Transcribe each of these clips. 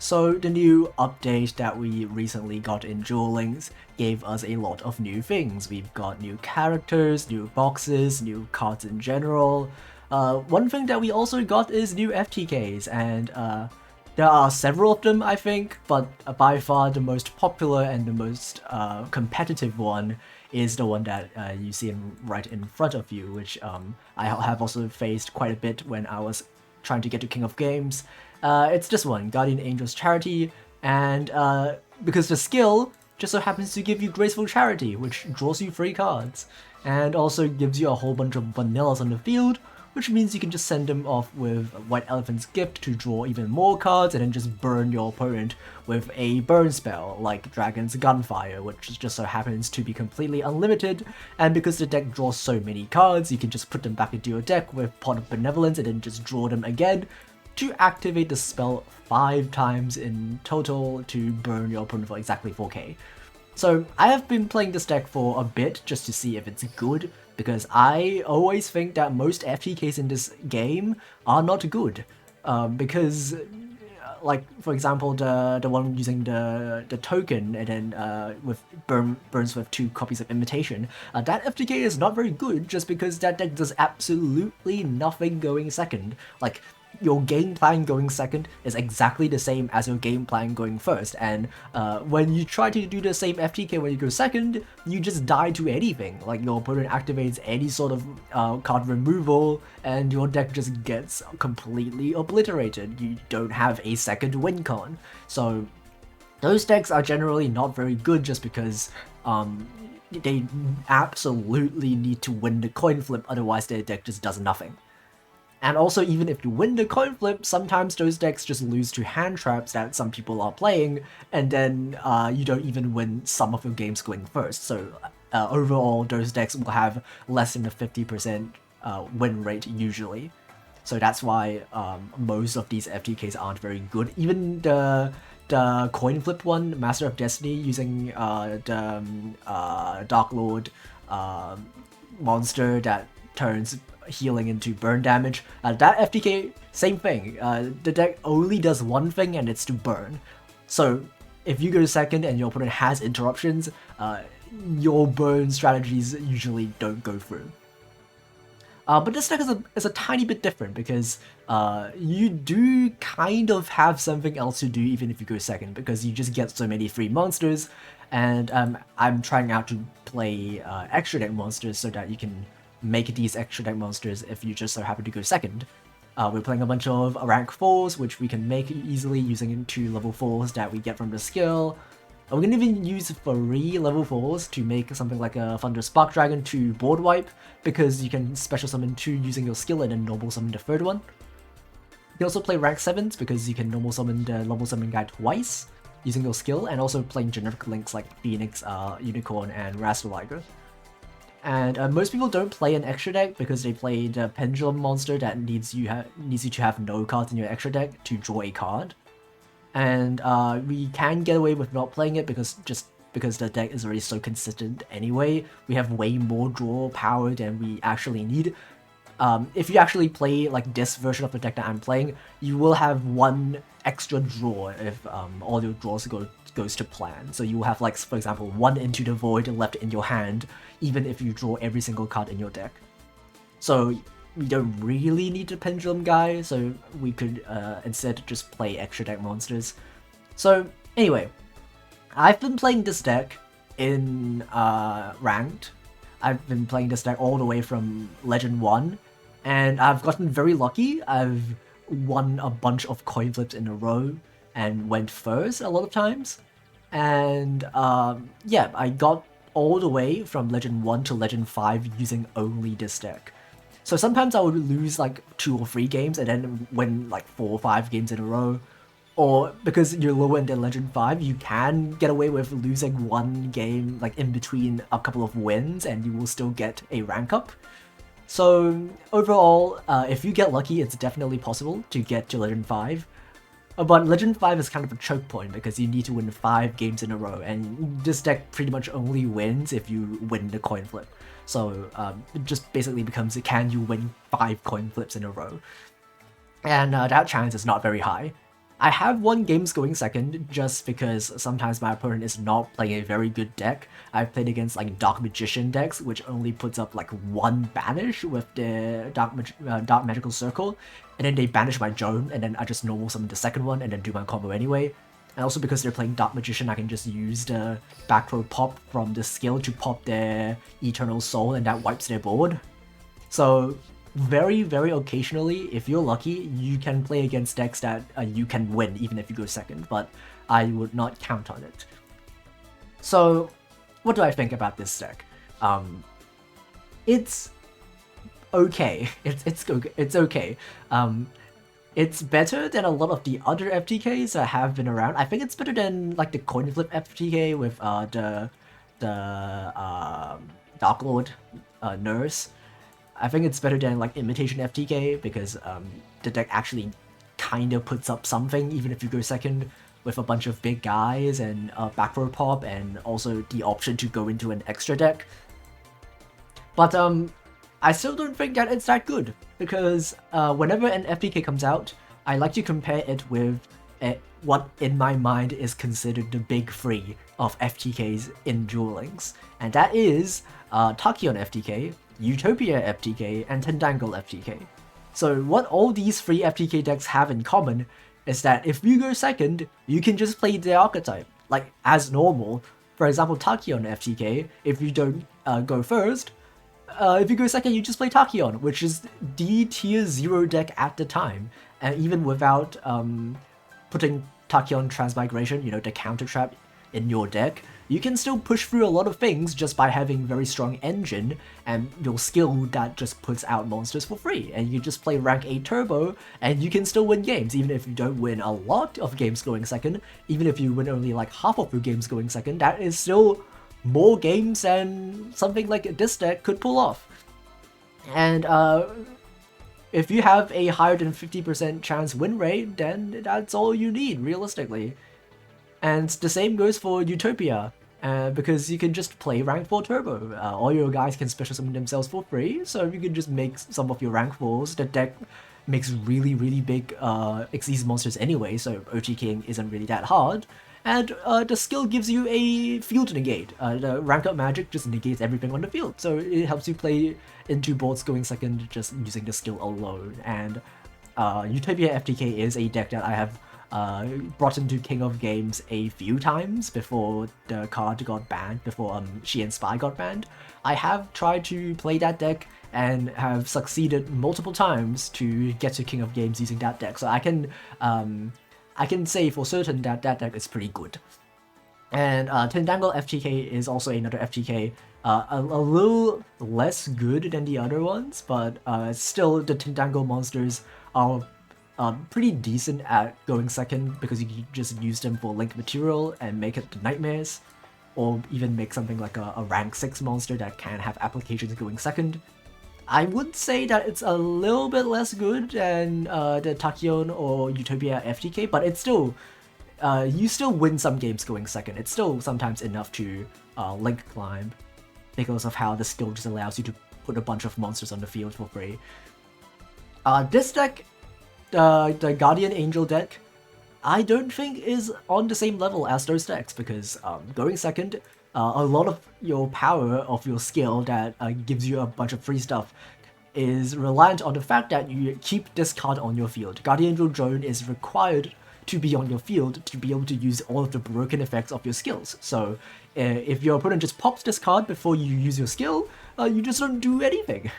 So the new update that we recently got in Duel Links gave us a lot of new things. We've got new characters, new boxes, new cards in general. One thing that we also got is new FTKs, and there are several of them, I think, but by far the most popular and the most competitive one is the one that you see right in front of you, which I have also faced quite a bit when I was trying to get to King of Games. It's this one, Guardian Angel's Charity, and because the skill just so happens to give you Graceful Charity, which draws you 3 cards, and also gives you a whole bunch of vanillas on the field, which means you can just send them off with White Elephant's Gift to draw even more cards and then just burn your opponent with a burn spell, like Dragon's Gunfire, which just so happens to be completely unlimited, and because the deck draws so many cards, you can just put them back into your deck with Pot of Benevolence and then just draw them again to activate the spell 5 times in total to burn your opponent for exactly 4k. So I have been playing this deck for a bit just to see if it's good, because I always think that most FTKs in this game are not good. Because, like, for example, the one using the token and then with burns with 2 copies of Imitation, that FTK is not very good just because that deck does absolutely nothing going second. Like, your game plan going second is exactly the same as your game plan going first, and when you try to do the same FTK when you go second, you just die to anything. Like, your opponent activates any sort of card removal, and your deck just gets completely obliterated. You don't have a second win con. So those decks are generally not very good just because they absolutely need to win the coin flip, otherwise their deck just does nothing. And also, even if you win the coin flip, sometimes those decks just lose to hand traps that some people are playing, and then you don't even win some of your games going first. So overall, those decks will have less than a 50% win rate usually. So that's why most of these FTKs aren't very good. Even the coin flip one, Master of Destiny, using the Dark Lord monster that turns healing into burn damage. That FTK, same thing. The deck only does one thing, and it's to burn. So if you go second and your opponent has interruptions, your burn strategies usually don't go through. But this deck is a tiny bit different because you do kind of have something else to do even if you go second, because you just get so many free monsters, and I'm trying out to play extra deck monsters so that you can make these extra deck monsters if you just so happen to go second. We're playing a bunch of rank 4s, which we can make easily using 2 level 4s that we get from the skill. We're going to even use 3 level 4s to make something like a Thunder Spark Dragon to board wipe, because you can special summon 2 using your skill and then normal summon the 3rd one. You can also play rank 7s because you can normal summon the level summon guy twice using your skill, and also playing generic links like Phoenix, Unicorn, and Rastaliger. And most people don't play an extra deck because they play the Pendulum monster that needs you to have no cards in your extra deck to draw a card. And we can get away with not playing it because the deck is already so consistent anyway. We have way more draw power than we actually need. If you actually play like this version of the deck that I'm playing, you will have 1 extra draw if all your draws goes to plan. So you will have, like, for example, 1 Into the Void left in your hand, even if you draw every single card in your deck. So we don't really need the Pendulum guy, so we could instead just play extra deck monsters. So anyway, I've been playing this deck in Ranked. I've been playing this deck all the way from Legend 1, and I've gotten very lucky. I've won a bunch of coin flips in a row and went first a lot of times. And yeah, I got all the way from Legend 1 to Legend 5 using only this deck. So sometimes I would lose like 2 or 3 games and then win like 4 or 5 games in a row. Or because you're lower in Legend 5, you can get away with losing 1 game like in between a couple of wins and you will still get a rank up. So overall, if you get lucky, it's definitely possible to get to Legend 5. But Legend 5 is kind of a choke point because you need to win 5 games in a row, and this deck pretty much only wins if you win the coin flip. So it just basically becomes, can you win 5 coin flips in a row? And that chance is not very high. I have won games going second just because sometimes my opponent is not playing a very good deck. I've played against like Dark Magician decks, which only puts up like one banish with the Dark Magical Circle, and then they banish my drone, and then I just normal summon the second one, and then do my combo anyway. And also because they're playing Dark Magician, I can just use the back row pop from the skill to pop their Eternal Soul, and that wipes their board. So very, very occasionally, if you're lucky, you can play against decks that you can win even if you go second, but I would not count on it. So what do I think about this deck? It's okay. It's okay. It's better than a lot of the other FTKs that have been around. I think it's better than like the coin flip FTK with the Dark Lord Nurse. I think it's better than like Imitation FTK because the deck actually kind of puts up something even if you go second, with a bunch of big guys and back row pop, and also the option to go into an extra deck. But I still don't think that it's that good, because whenever an FTK comes out, I like to compare it with what in my mind is considered the big three of FTKs in Duel Links, and that is Tachyon FTK, Utopia FTK, and Tendangle FTK. So what all these three FTK decks have in common is that if you go second, you can just play the archetype, like as normal. For example, Tachyon FTK, if you don't go first, if you go second, you just play Tachyon, which is the tier 0 deck at the time. And even without putting Tachyon Transmigration, you know, the counter trap in your deck, you can still push through a lot of things just by having very strong engine and your skill that just puts out monsters for free. And you just play rank 8 turbo and you can still win games, even if you don't win a lot of games going second. Even if you win only like half of your games going second, that is still more games than something like this deck could pull off. And if you have a higher than 50% chance win rate, then that's all you need, realistically. And the same goes for Utopia, because you can just play rank 4 turbo. All your guys can special summon themselves for free, so you can just make some of your rank 4s. The deck makes really, really big Xyz monsters anyway, so OTKing isn't really that hard. And the skill gives you a field negate. The rank up magic just negates everything on the field, so it helps you play into boards going second just using the skill alone. And Utopia FTK is a deck that I have brought into King of Games a few times before the card got banned, before She and Spy got banned. I have tried to play that deck and have succeeded multiple times to get to King of Games using that deck, so I can say for certain that that deck is pretty good. And Tendangle FTK is also another FTK, a little less good than the other ones, but still the Tendangle monsters are pretty decent at going second, because you can just use them for link material and make it the nightmares, or even make something like a rank 6 monster that can have applications going second. I would say that it's a little bit less good than the Tachyon or Utopia FTK, but it's still, you still win some games going second. It's still sometimes enough to link climb, because of how the skill just allows you to put a bunch of monsters on the field for free. This deck, the Guardian Angel deck, I don't think is on the same level as those decks, because going second, a lot of your power of your skill that gives you a bunch of free stuff is reliant on the fact that you keep this card on your field. Guardian Angel Drone is required to be on your field to be able to use all of the broken effects of your skills. So if your opponent just pops this card before you use your skill, you just don't do anything.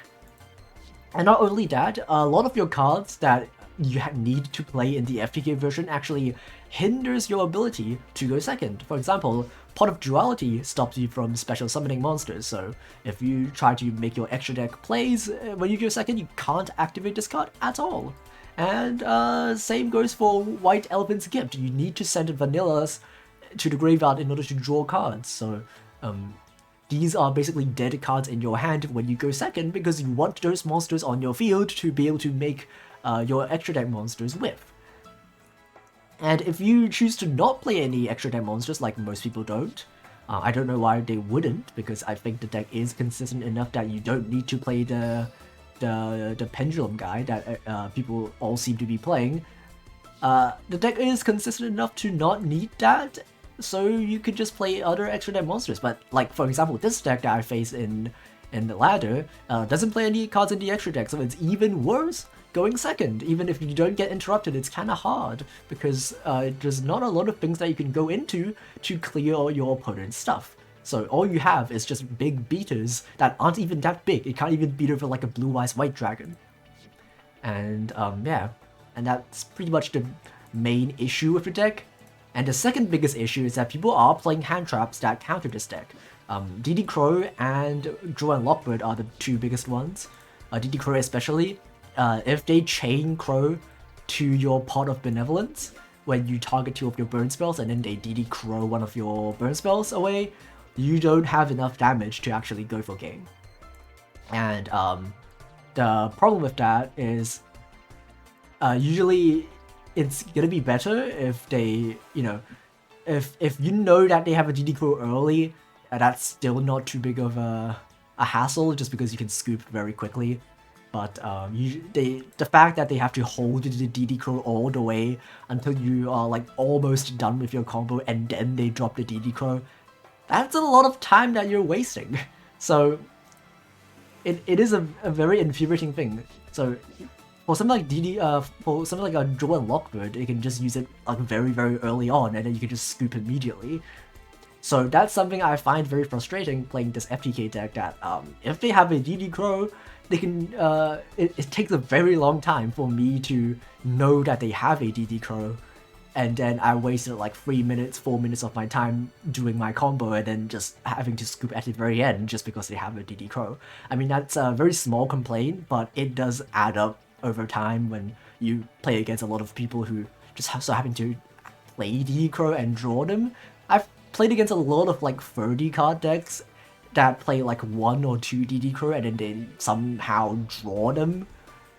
And not only that, a lot of your cards that you need to play in the FTK version actually hinders your ability to go second. For example, Pot of Duality stops you from special summoning monsters, so if you try to make your extra deck plays when you go second, you can't activate this card at all. And same goes for White Elephant's Gift. You need to send vanillas to the graveyard in order to draw cards, so these are basically dead cards in your hand when you go second, because you want those monsters on your field to be able to make your extra deck monsters with. And if you choose to not play any extra deck monsters, like most people don't, I don't know why they wouldn't, because I think the deck is consistent enough that you don't need to play the pendulum guy that people all seem to be playing. the deck is consistent enough to not need that, so you could just play other extra deck monsters. But like for example, this deck that I face in the ladder doesn't play any cards in the extra deck, so it's even worse going second. Even if you don't get interrupted, it's kind of hard because there's not a lot of things that you can go into to clear your opponent's stuff. So all you have is just big beaters that aren't even that big. It can't even beat over like a blue-eyes white dragon. And yeah, and that's pretty much the main issue with the deck. And the second biggest issue is that people are playing hand traps that counter this deck. DD Crow and Draw and Lockbird are the two biggest ones. DD Crow especially. If they chain Crow to your Pot of Benevolence, when you target 2 of your burn spells and then they DD Crow 1 of your burn spells away, you don't have enough damage to actually go for game. And the problem with that is usually it's gonna be better if they, you know, if you know that they have a DD Crow early, that's still not too big of a hassle just because you can scoop very quickly. But the fact that they have to hold the DD Crow all the way until you are like almost done with your combo and then they drop the DD Crow, that's a lot of time that you're wasting. So it is a very infuriating thing. So for something like for something like a Draw and Lockbird, you can just use it like very early on and then you can just scoop immediately. So that's something I find very frustrating playing this FTK deck, that if they have a DD Crow, they can it takes a very long time for me to know that they have a DD Crow, and then I wasted like 3 minutes, 4 minutes of my time doing my combo and then just having to scoop at the very end just because they have a DD Crow. I mean, that's a very small complaint, but it does add up over time when you play against a lot of people who just so happen to play DD Crow and draw them. I've played against a lot of like 30 card decks that play like 1 or 2 DD Crow and then they somehow draw them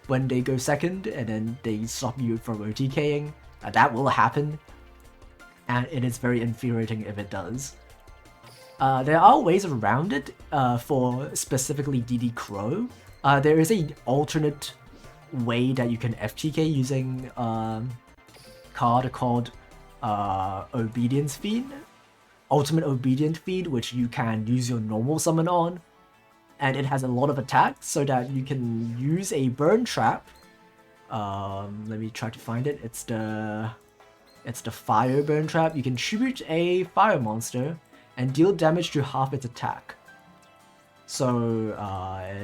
when they go second and then they stop you from OTKing. That will happen, and it is very infuriating if it does. There are ways around it for specifically DD Crow. There is an alternate way that you can FTK using a card called Obedience Feed. Ultimate Obedient Feed, which you can use your normal summon on, and it has a lot of attacks so that you can use a burn trap. Let me try to find it. It's the fire burn trap. You can tribute a fire monster and deal damage to half its attack. So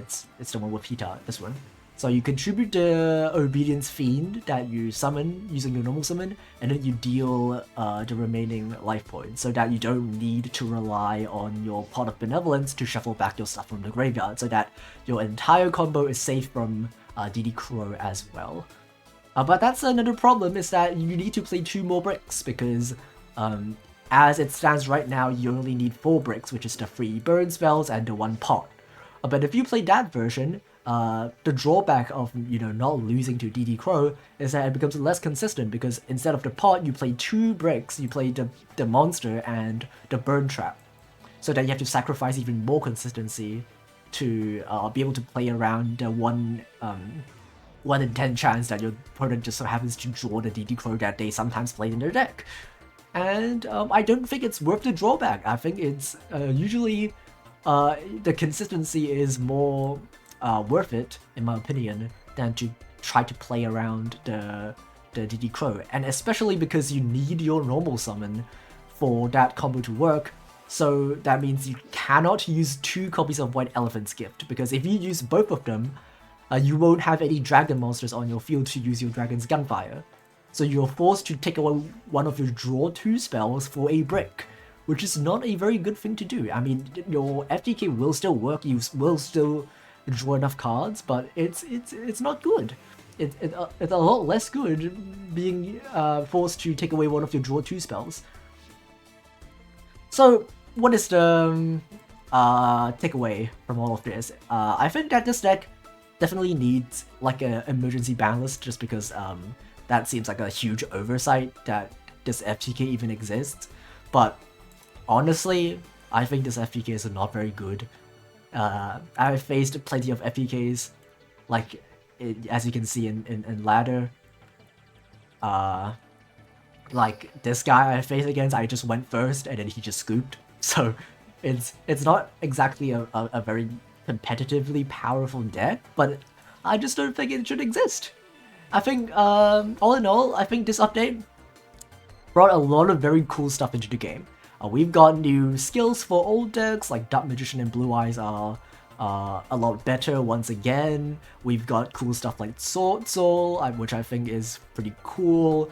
it's the one with Hita, this one. So you contribute the Obedience Fiend that you summon using your normal summon, and then you deal the remaining life points so that you don't need to rely on your Pot of Benevolence to shuffle back your stuff from the graveyard, so that your entire combo is safe from DD Crow as well. But that's another problem, is that you need to play 2 more bricks because as it stands right now, you only need 4 bricks, which is the 3 burn spells and the 1 pot. But if you play that version, the drawback of, you know, not losing to DD Crow is that it becomes less consistent because instead of the pot, you play 2 bricks, you play the monster and the burn trap. So that you have to sacrifice even more consistency to be able to play around the 1 in 10 chance that your opponent just so happens to draw the DD Crow that they sometimes play in their deck. And I don't think it's worth the drawback. I think it's usually the consistency is more worth it, in my opinion, than to try to play around the DD Crow. And especially because you need your normal summon for that combo to work. So that means you cannot use 2 copies of White Elephant's Gift, because if you use both of them, you won't have any dragon monsters on your field to use your Dragon's Gunfire. So you're forced to take away one of your draw 2 spells for a brick, which is not a very good thing to do. I mean, your FTK will still work, you will still draw enough cards, but it's not good. It's a lot less good being forced to take away one of your draw 2 spells. So what is the takeaway from all of this? I think that this deck definitely needs like an emergency ban list, just because that seems like a huge oversight that this FTK even exists. But honestly, I think this FTK is not very good. I've faced plenty of FTKs, like as you can see in ladder, Like this guy I faced against, I just went first and then he just scooped. So it's not exactly a very competitively powerful deck, but I just don't think it should exist. I think all in all, I think this update brought a lot of very cool stuff into the game. We've got new skills for old decks, like Dark Magician and Blue Eyes are a lot better once again. We've got cool stuff like Sword Soul, which I think is pretty cool.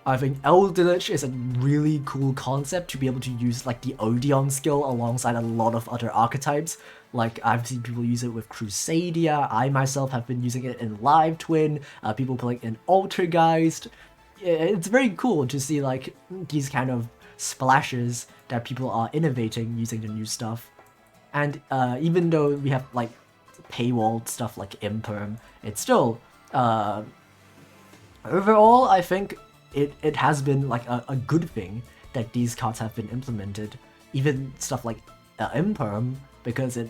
I think Eldritch is a really cool concept to be able to use like the Odeon skill alongside a lot of other archetypes. Like I've seen people use it with Crusadia, I myself have been using it in Live Twin, people playing in Altergeist. It's very cool to see like these kind of splashes that people are innovating using the new stuff. And even though we have like paywalled stuff like imperm, it's still overall I think it has been like a good thing that these cards have been implemented. Even stuff like imperm, because it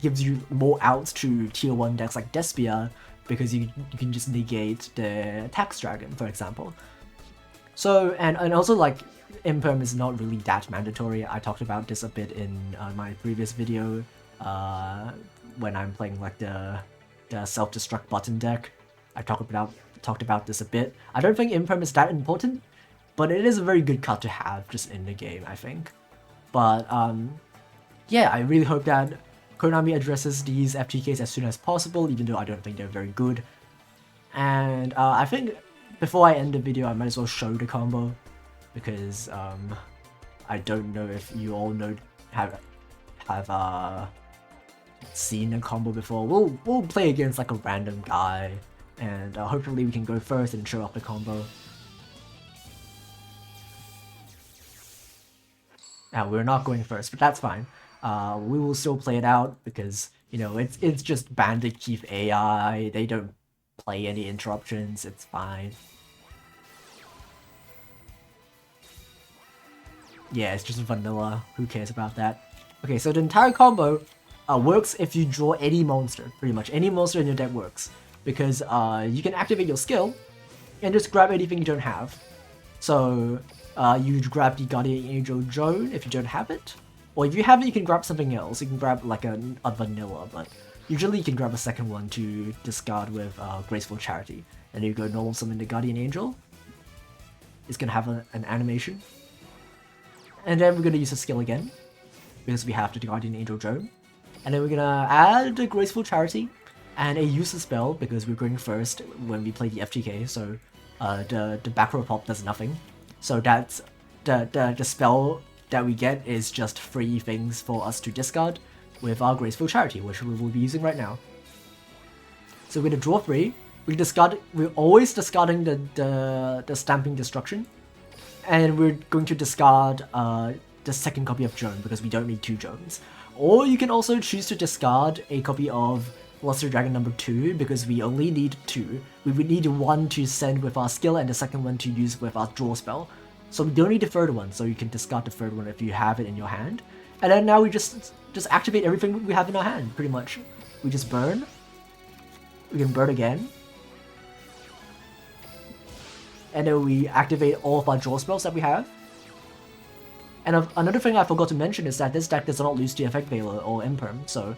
gives you more outs to tier 1 decks like Despia, because you can just negate the tax dragon, for example. So and also like imperm is not really that mandatory. I talked about this a bit in my previous video when I'm playing like the self-destruct button deck. I talked about this a bit. I don't think imperm is that important, but it is a very good card to have just in the game, I think. But yeah, I really hope that Konami addresses these FTKs as soon as possible, even though I don't think they're very good. And I think before I end the video, I might as well show the combo, because I don't know if you all have seen a combo before. We'll play against like a random guy, and hopefully we can go first and show off the combo. Now we're not going first, but that's fine. We will still play it out because, you know, it's just Bandit Keith AI. They don't play any interruptions. It's fine. Yeah, it's just vanilla. Who cares about that? Okay, so the entire combo works if you draw any monster. Pretty much any monster in your deck works, because you can activate your skill and just grab anything you don't have. So you grab the Guardian Angel Joan if you don't have it, or if you have it, you can grab something else. You can grab like a vanilla, but usually you can grab a second one to discard with Graceful Charity. And you go normal summon the Guardian Angel. It's gonna have an animation. And then we're gonna use a skill again, because we have the Guardian Angel Joan. And then we're gonna add the Graceful Charity and a useless spell, because we're going first when we play the FTK, so the back row pop does nothing. So that's the spell that we get is just 3 things for us to discard with our Graceful Charity, which we will be using right now. So we're gonna draw 3. We're always discarding the Stamping Destruction, and we're going to discard the second copy of Joan, because we don't need 2 Joans. Or you can also choose to discard a copy of Luster Dragon number 2, because we only need 2. We would need 1 to send with our skill and the second one to use with our draw spell. So we don't need the third one, so you can discard the third one if you have it in your hand. And then now we just activate everything we have in our hand, pretty much. We just burn. We can burn again. And then we activate all of our draw spells that we have. And another thing I forgot to mention is that this deck does not lose the Effect Veiler or Imperm, so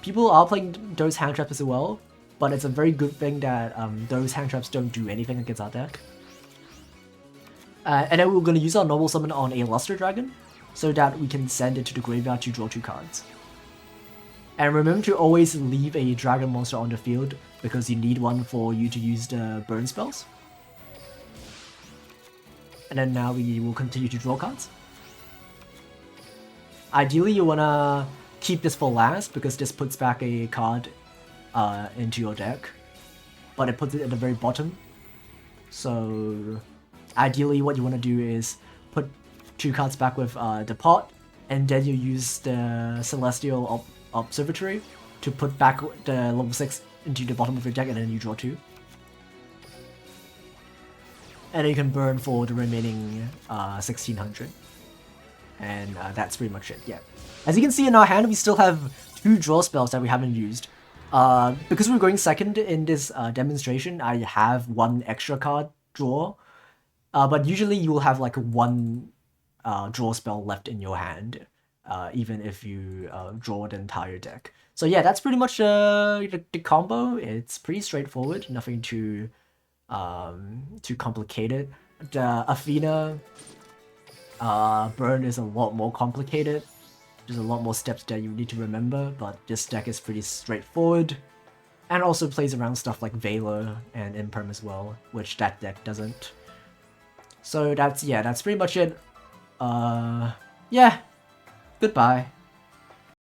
people are playing those hand traps as well, but it's a very good thing that those hand traps don't do anything against our deck. And then we're going to use our normal summon on a Luster Dragon, so that we can send it to the graveyard to draw 2 cards. And remember to always leave a dragon monster on the field, because you need one for you to use the burn spells. And then now we will continue to draw cards. Ideally you want to keep this for last, because this puts back a card into your deck, but it puts it at the very bottom. So ideally what you want to do is put 2 cards back with the pot, and then you use the Celestial Observatory to put back the level 6 into the bottom of your deck, and then you draw 2. And then you can burn for the remaining 1600. And that's pretty much it, yeah. As you can see in our hand, we still have 2 draw spells that we haven't used. Because we're going second in this demonstration, I have 1 extra card draw. But usually you will have like one draw spell left in your hand, even if you draw the entire deck. So yeah, that's pretty much the combo. It's pretty straightforward, nothing too complicated. The Athena burn is a lot more complicated. There's a lot more steps that you need to remember, but this deck is pretty straightforward. And also plays around stuff like Valor and Imperm as well, which that deck doesn't. So that's pretty much it. Yeah, goodbye.